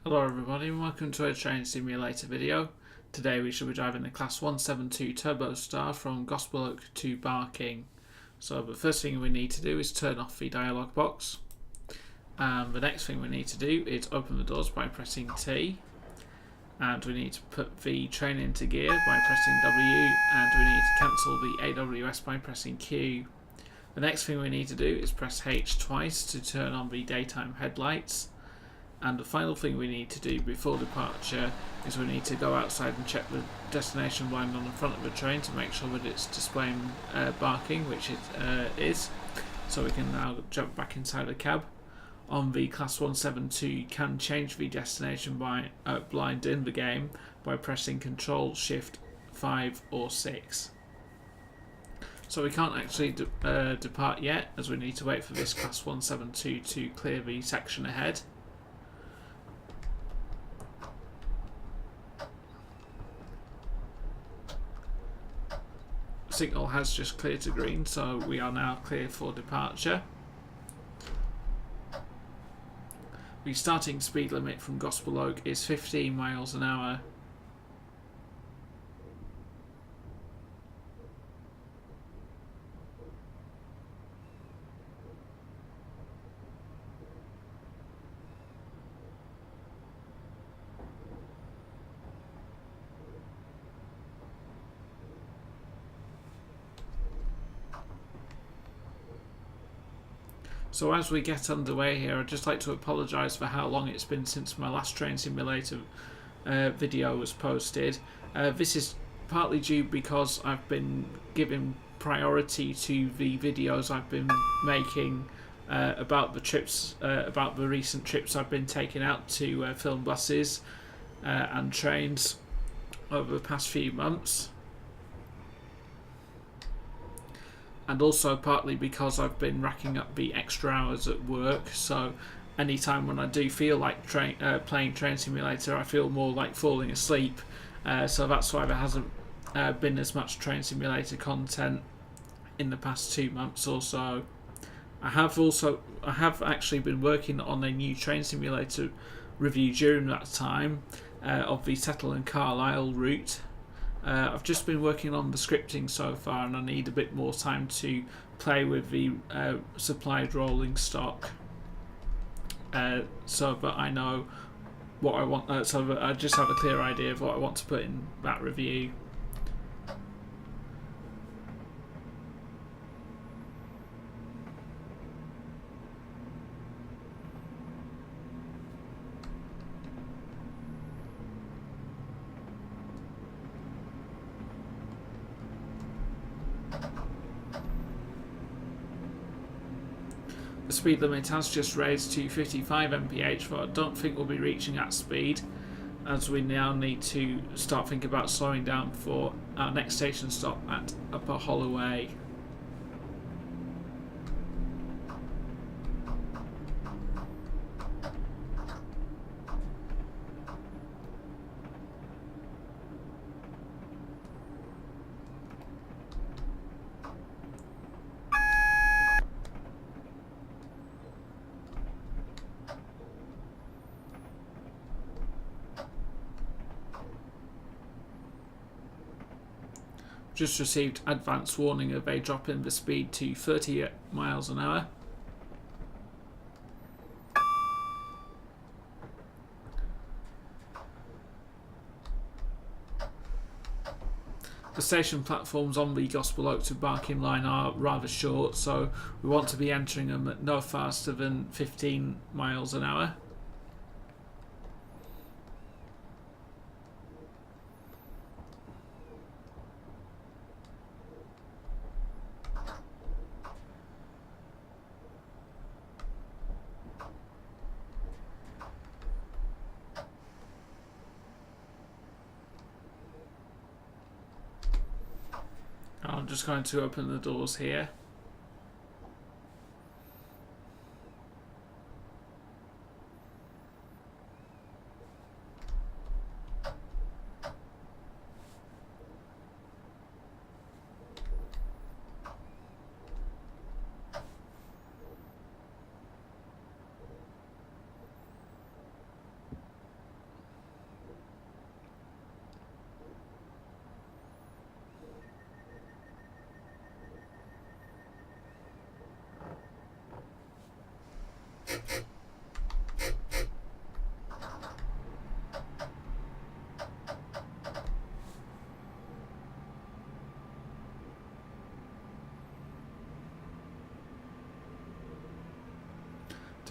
Hello everybody and welcome to a train simulator video. Today we shall be driving the Class 172 Turbo Star from Gospel Oak to Barking. So the first thing we need to do is turn off the dialog box. And the next thing we need to do is open the doors by pressing T. And we need to put the train into gear by pressing W. And we need to cancel the AWS by pressing Q. The next thing we need to do is press H twice to turn on the daytime headlights. And the final thing we need to do before departure is we need to go outside and check the destination blind on the front of the train to make sure that it's displaying Barking, which it is. So we can now jump back inside the cab. On the Class 172 you can change the destination blind in the game by pressing Ctrl Shift 5 or 6. So we can't actually depart yet, as we need to wait for this Class 172 to clear the section ahead. Signal has just cleared to green, so we are now clear for departure. The starting speed limit from Gospel Oak is 15 miles an hour. So as we get underway here, I'd just like to apologise for how long it's been since my last train simulator video was posted. This is partly due because I've been giving priority to the videos I've been making about the trips, about the recent trips I've been taking out to film buses and trains over the past few months. And also partly because I've been racking up the extra hours at work, so anytime when I do feel like playing Train Simulator, I feel more like falling asleep, so that's why there hasn't been as much Train Simulator content in the past 2 months or so. I have actually been working on a new Train Simulator review during that time of the Settle and Carlisle route. I've just been working on the scripting so far, and I need a bit more time to play with the supplied rolling stock, so that I know what I want. So that I just have a clear idea of what I want to put in that review. The speed limit has just raised to 55 mph, but I don't think we'll be reaching that speed, as we now need to start thinking about slowing down for our next station stop at Upper Holloway. Just received advance warning of a drop in the speed to 30 miles an hour. The station platforms on the Gospel Oak to Barking line are rather short, so we want to be entering them at no faster than 15 miles an hour. I'm just going to open the doors here.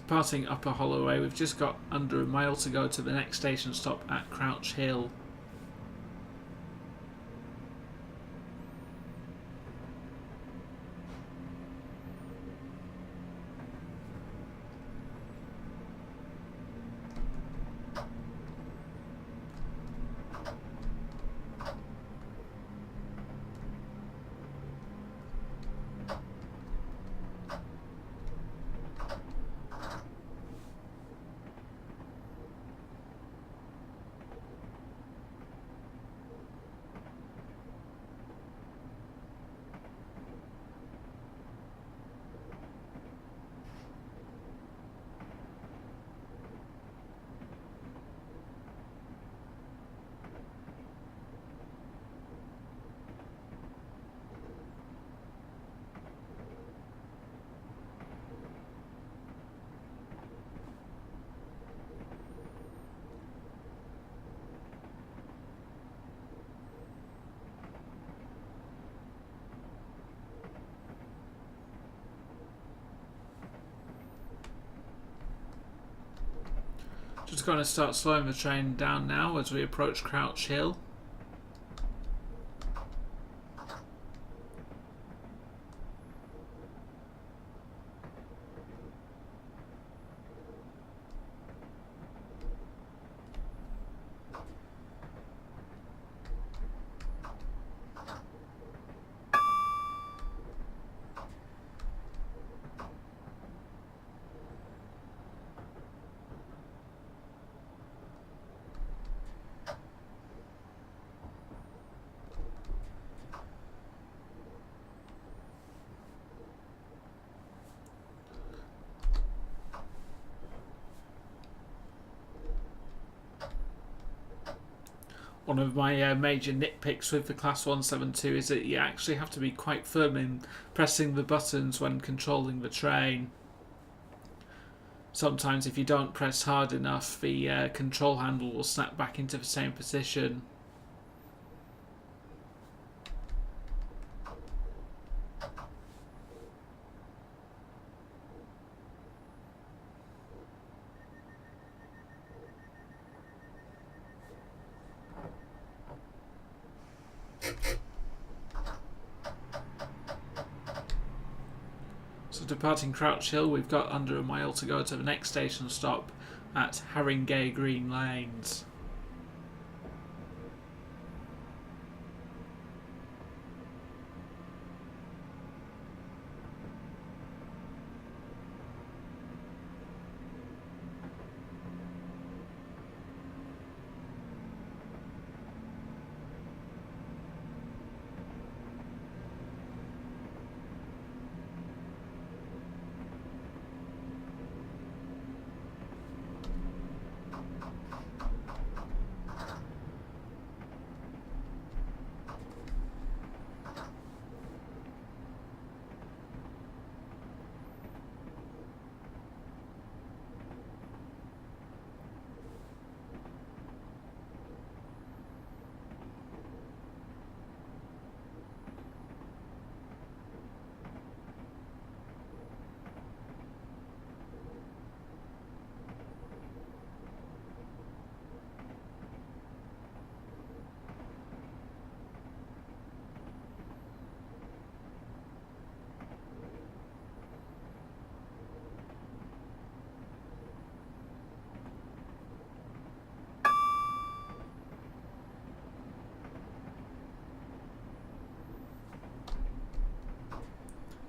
Departing Upper Holloway, we've just got under a mile to go to the next station stop at Crouch Hill. Just going to start slowing the train down now as we approach Crouch Hill. One of my major nitpicks with the Class 172 is that you actually have to be quite firm in pressing the buttons when controlling the train. Sometimes if you don't press hard enough, the control handle will snap back into the same position. So departing Crouch Hill, we've got under a mile to go to the next station stop at Haringey Green Lanes.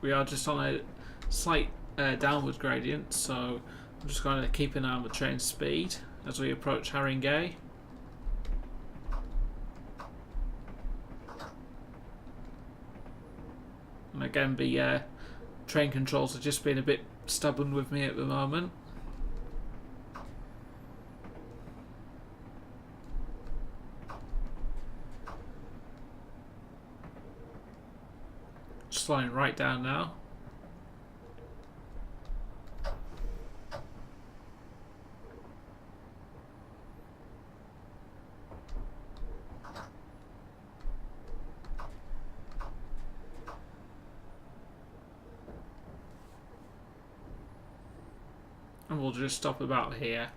We are just on a slight downward gradient, so I'm just going to keep an eye on the train speed as we approach Haringey. And again, the train controls are just being a bit stubborn with me at the moment. Slowing right down now. we'll just stop about here.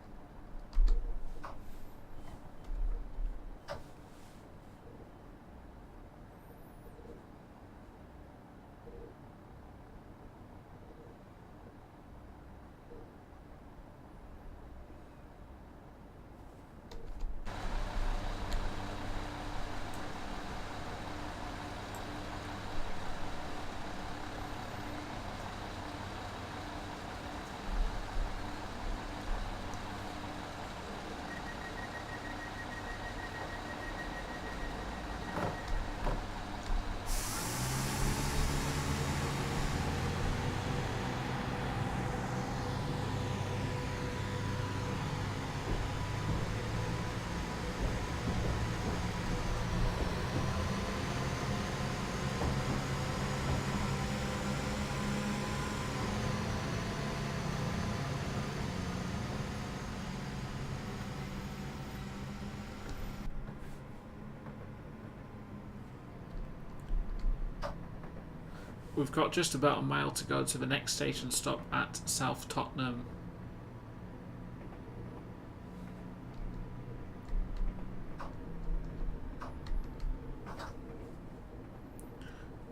We've got just about a mile to go to the next station stop at South Tottenham.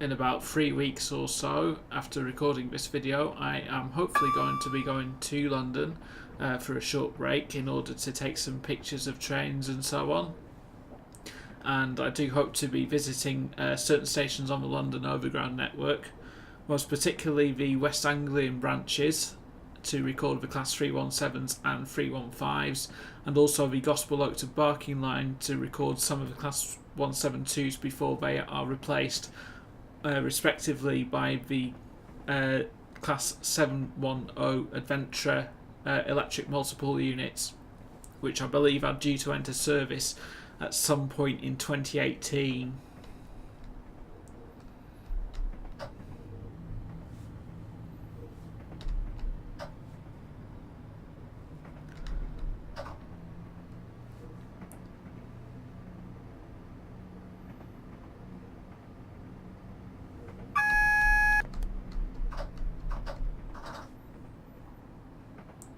In about 3 weeks or so after recording this video, I am hopefully going to be going to London for a short break in order to take some pictures of trains and so on. And I do hope to be visiting certain stations on the London Overground network, most particularly the West Anglian branches, to record the Class 317s and 315s, and also the Gospel Oak to Barking line to record some of the Class 172s before they are replaced, respectively, by the Class 710 Adventure electric multiple units, which I believe are due to enter service at some point in 2018.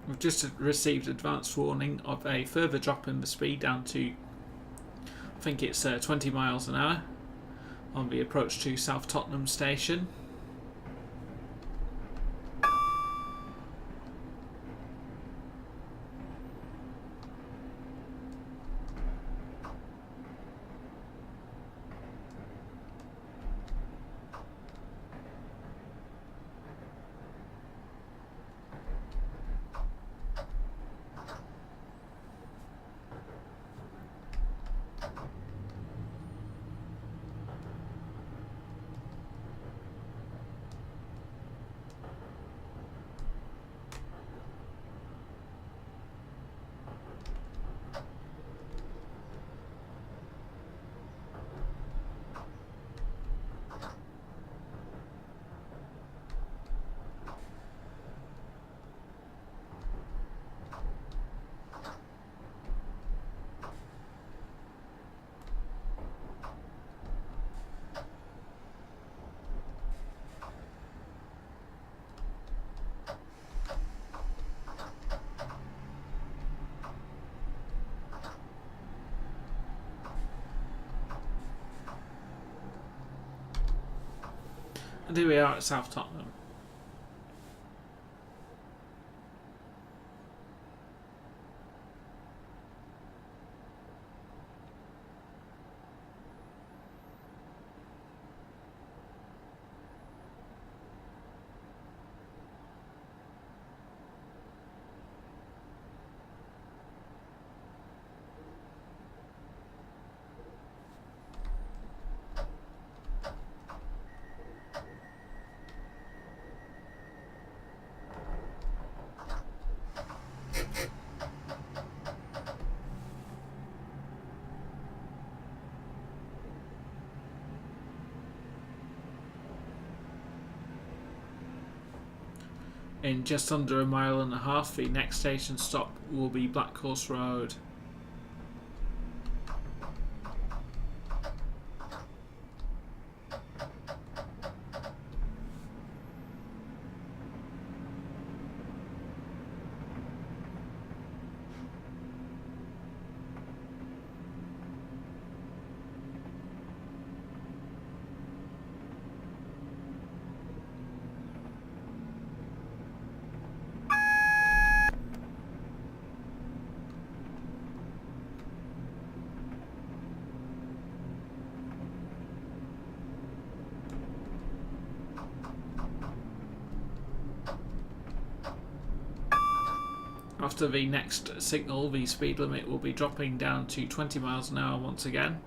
We've just received advance warning of a further drop in the speed down to, I think it's 20 miles an hour on the approach to South Tottenham station. And here we are at South Tottenham. In just under a mile and a half, the next station stop will be Black Horse Road. After the next signal, the speed limit will be dropping down to 20 miles an hour once again.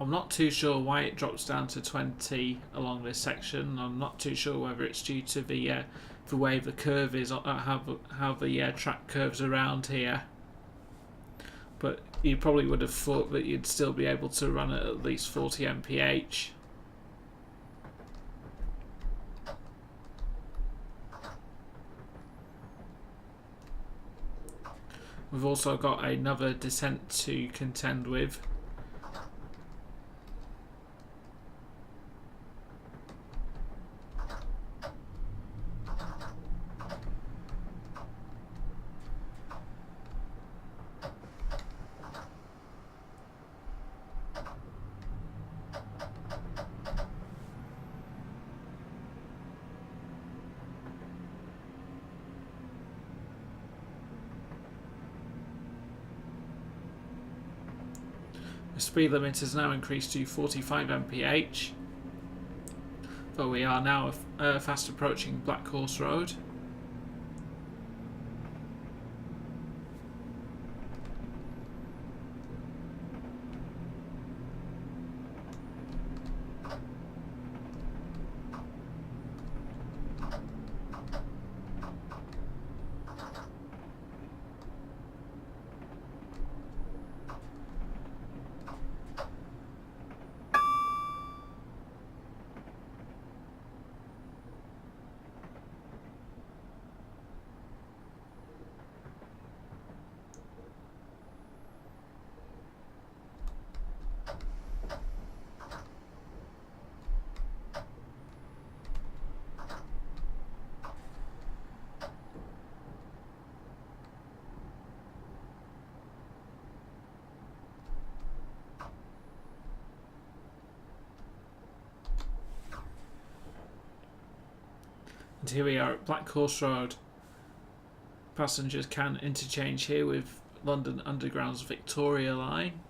I'm not too sure why it drops down to 20 along this section. I'm not too sure whether it's due to the way the curve is, how the track curves around here. But you probably would have thought that you'd still be able to run at least 40 mph. We've also got another descent to contend with. The speed limit has now increased to 45 mph, but we are now fast approaching Black Horse Road. And here we are at Black Horse Road. Passengers can interchange here with London Underground's Victoria line.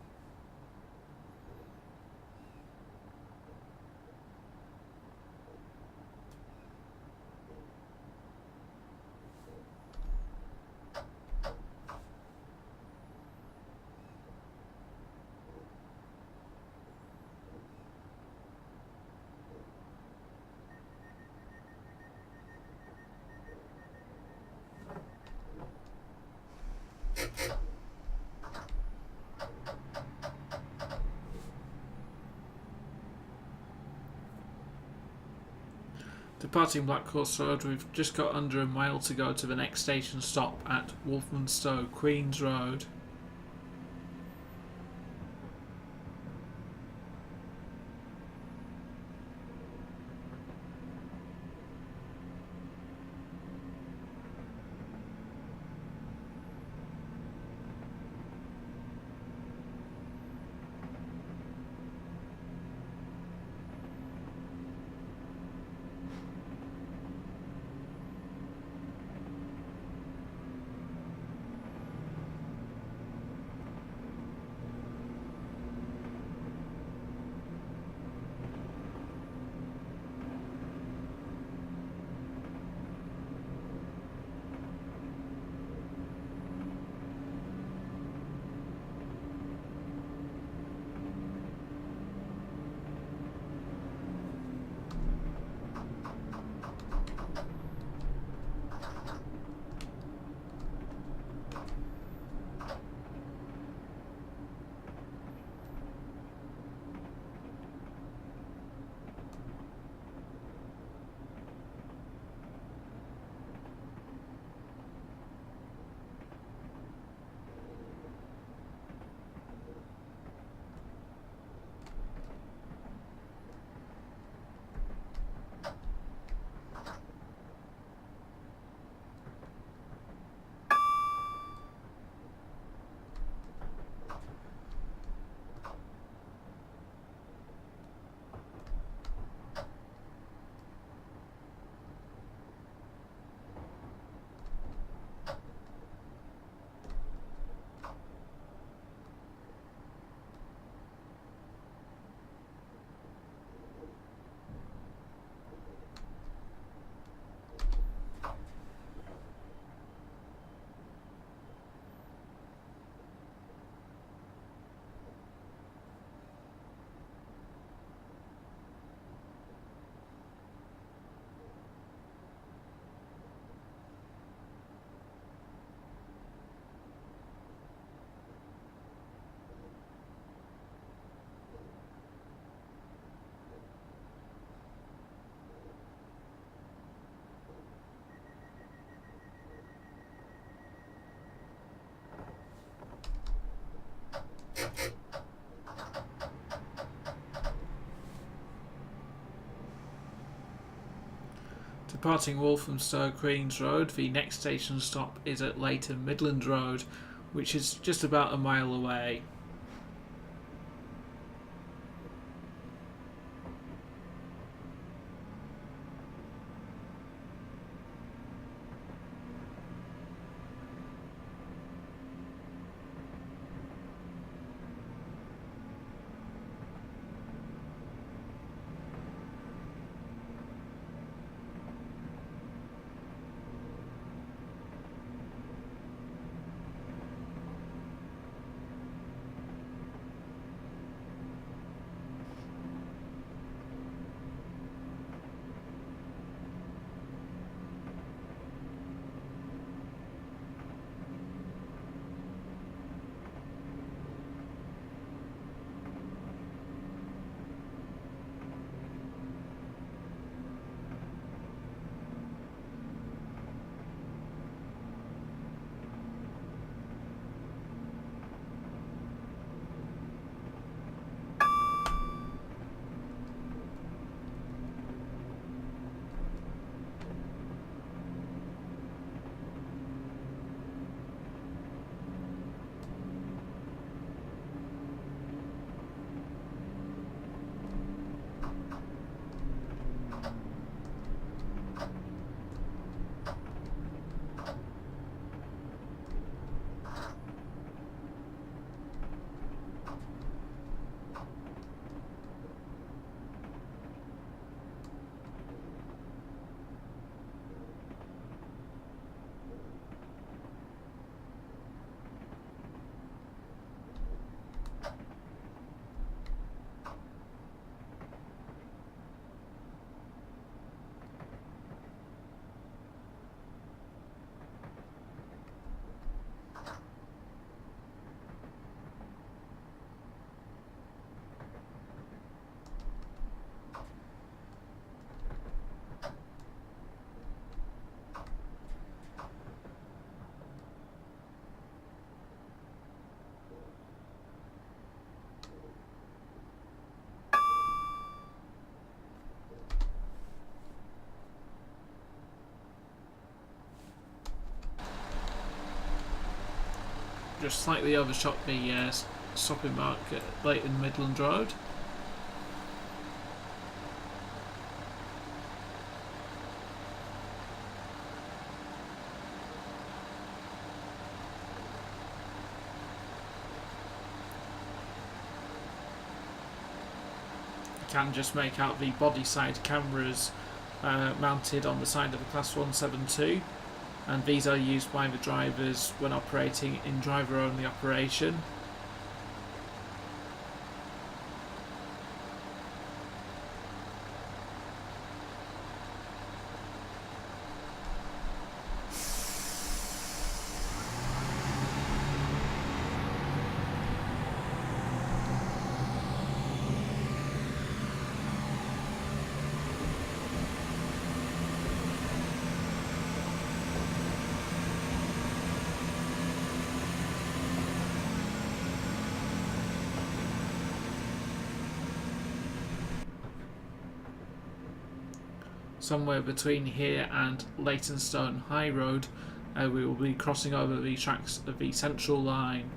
Departing Black Horse Road, we've just got under a mile to go to the next station stop at Walthamstow, Queen's Road. Departing Walthamstow Queens Road, the next station stop is at Leighton Midland Road, which is just about a mile away. Just slightly overshot the stopping mark at Leighton Midland Road. You can just make out the body side cameras mounted on the side of the Class 172. And these are used by the drivers when operating in driver-only operation. Somewhere between here and Leytonstone High Road, we will be crossing over the tracks of the Central Line.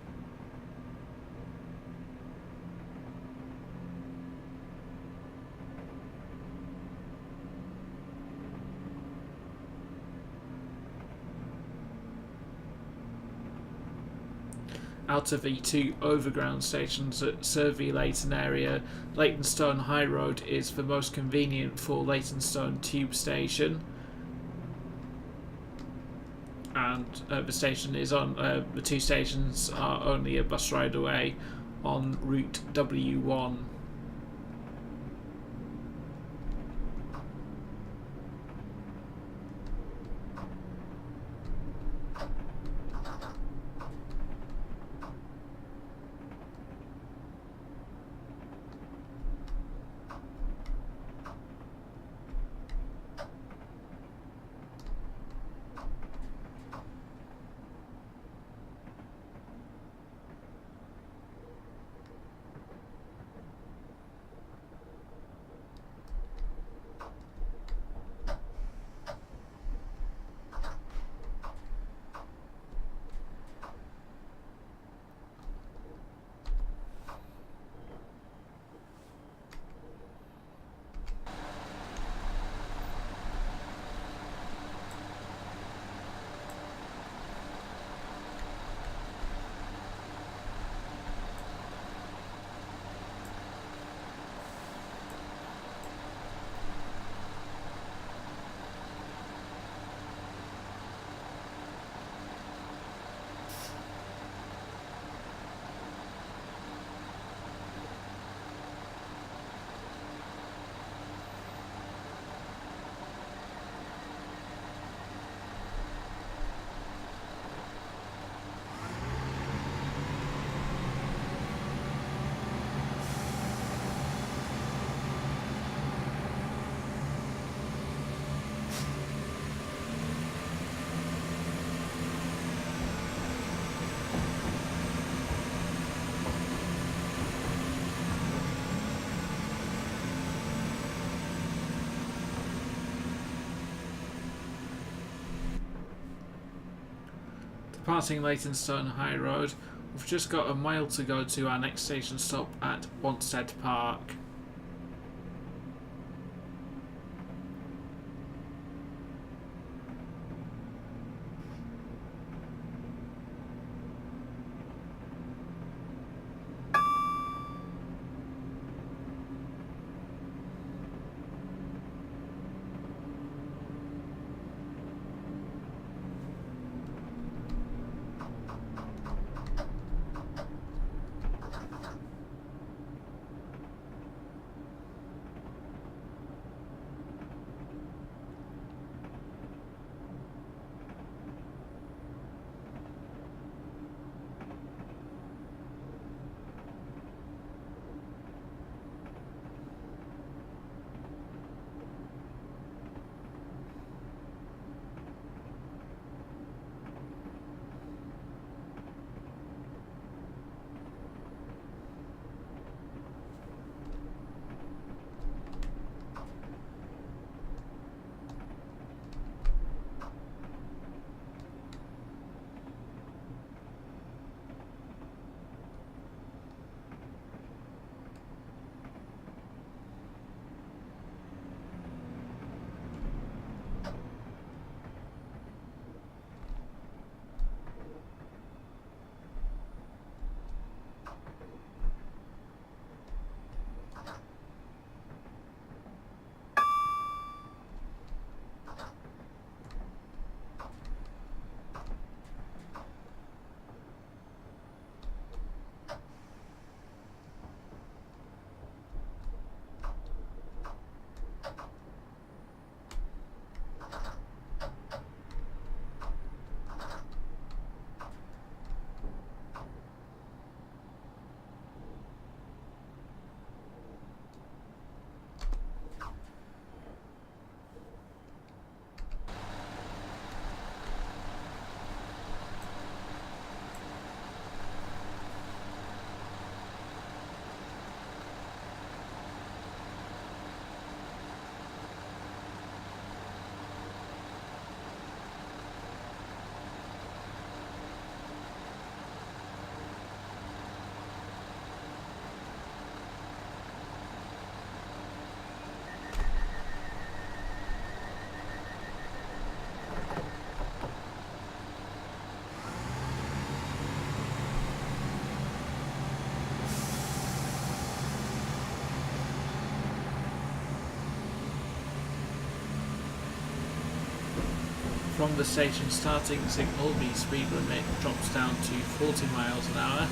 Out of the two overground stations that serve the Leighton area, Leytonstone High Road is the most convenient for Leytonstone Tube Station, and the station is on. The two stations are only a bus ride away on Route W1. Departing Leytonstone High Road, we've just got a mile to go to our next station stop at Wanstead Park. From the station starting signal, the speed limit drops down to 40 miles an hour.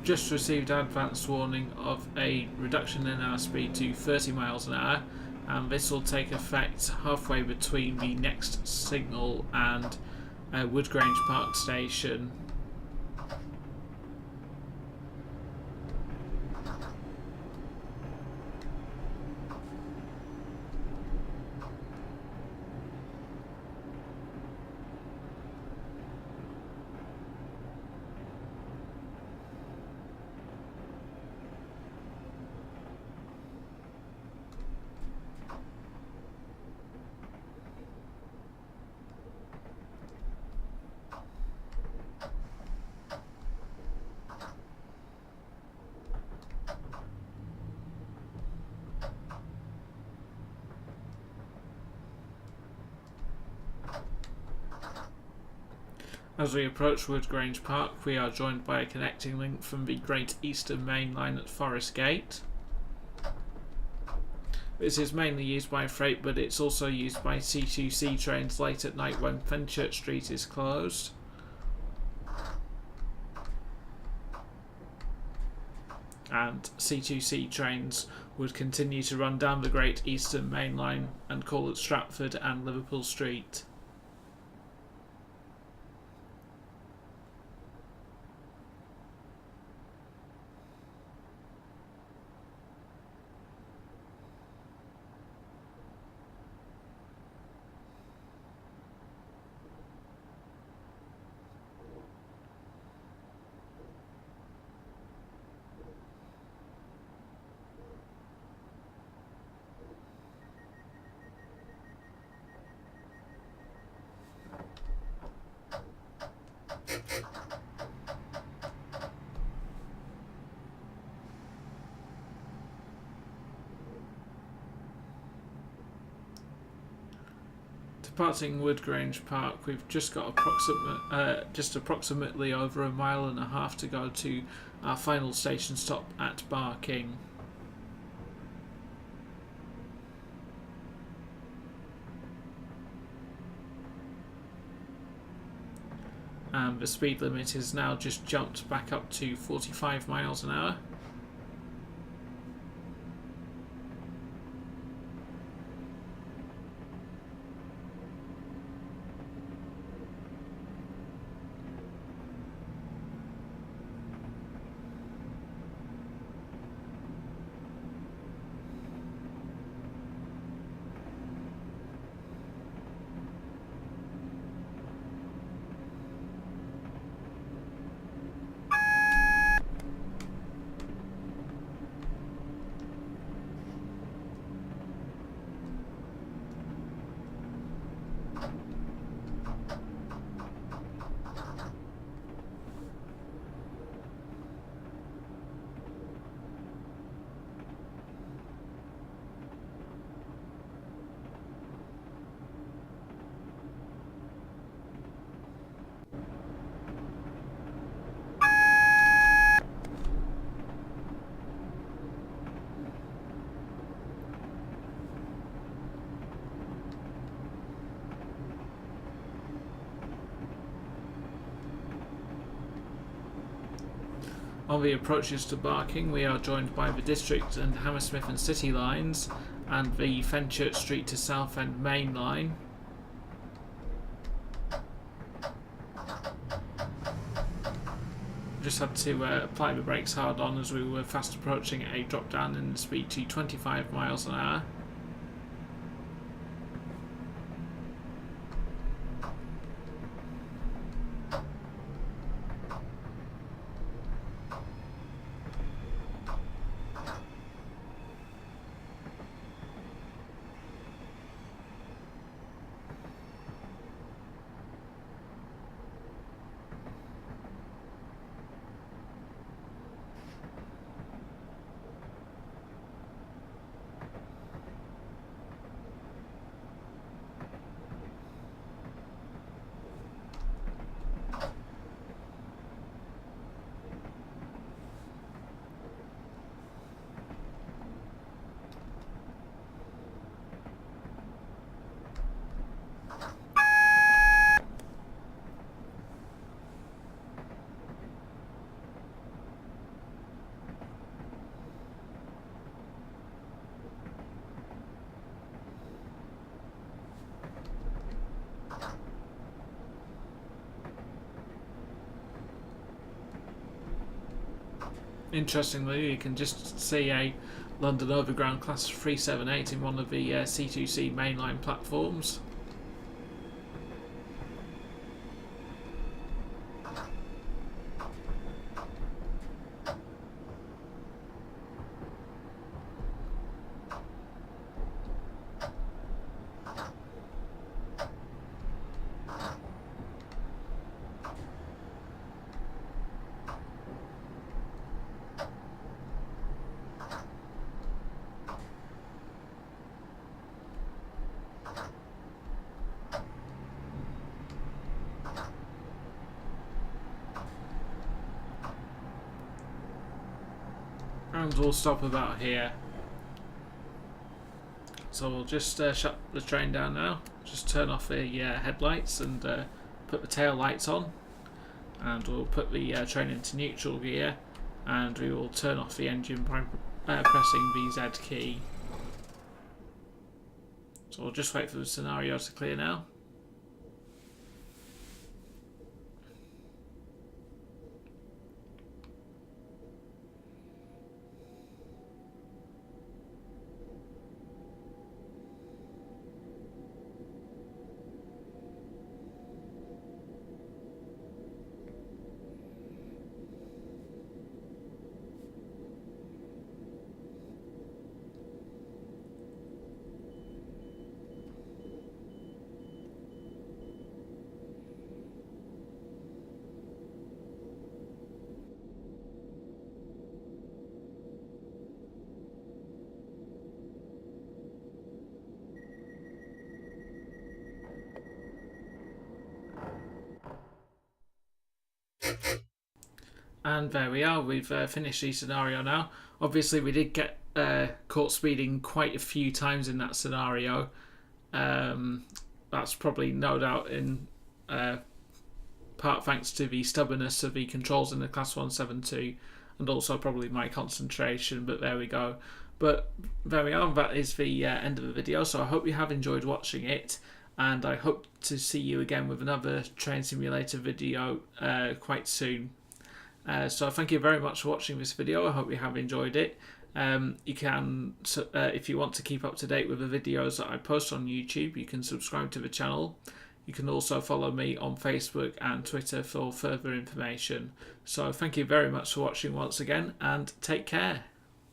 Just received advance warning of a reduction in our speed to 30 miles an hour, and this will take effect halfway between the next signal and Woodgrange Park Station. As we approach Woodgrange Park, we are joined by a connecting link from the Great Eastern Main Line at Forest Gate. This is mainly used by freight, but it's also used by C2C trains late at night when Fenchurch Street is closed. And C2C trains would continue to run down the Great Eastern Main Line and call at Stratford and Liverpool Street. Departing Woodgrange Park, we've just got approximately over a mile and a half to go to our final station stop at Barking. And the speed limit is now just jumped back up to 45 miles an hour. On the approaches to Barking, we are joined by the District and Hammersmith and City lines and the Fenchurch Street to Southend main line. Just had to apply the brakes hard on as we were fast approaching a drop down in the speed to 25 miles an hour. Interestingly, you can just see a London Overground Class 378 in one of the C2C mainline platforms. And we'll stop about here. So we'll just shut the train down now. Just turn off the headlights and put the tail lights on. And we'll put the train into neutral gear. And we will turn off the engine by pressing the Z key. So we'll just wait for the scenario to clear now. And there we are, we've finished the scenario now. Obviously we did get caught speeding quite a few times in that scenario. That's probably no doubt in part thanks to the stubbornness of the controls in the Class 172 and also probably my concentration, but there we go. But there we are, that is the end of the video, so I hope you have enjoyed watching it, and I hope to see you again with another train simulator video quite soon. So thank you very much for watching this video. I hope you have enjoyed it. You can, if you want to keep up to date with the videos that I post on YouTube, you can subscribe to the channel. You can also follow me on Facebook and Twitter for further information. So thank you very much for watching once again, and take care.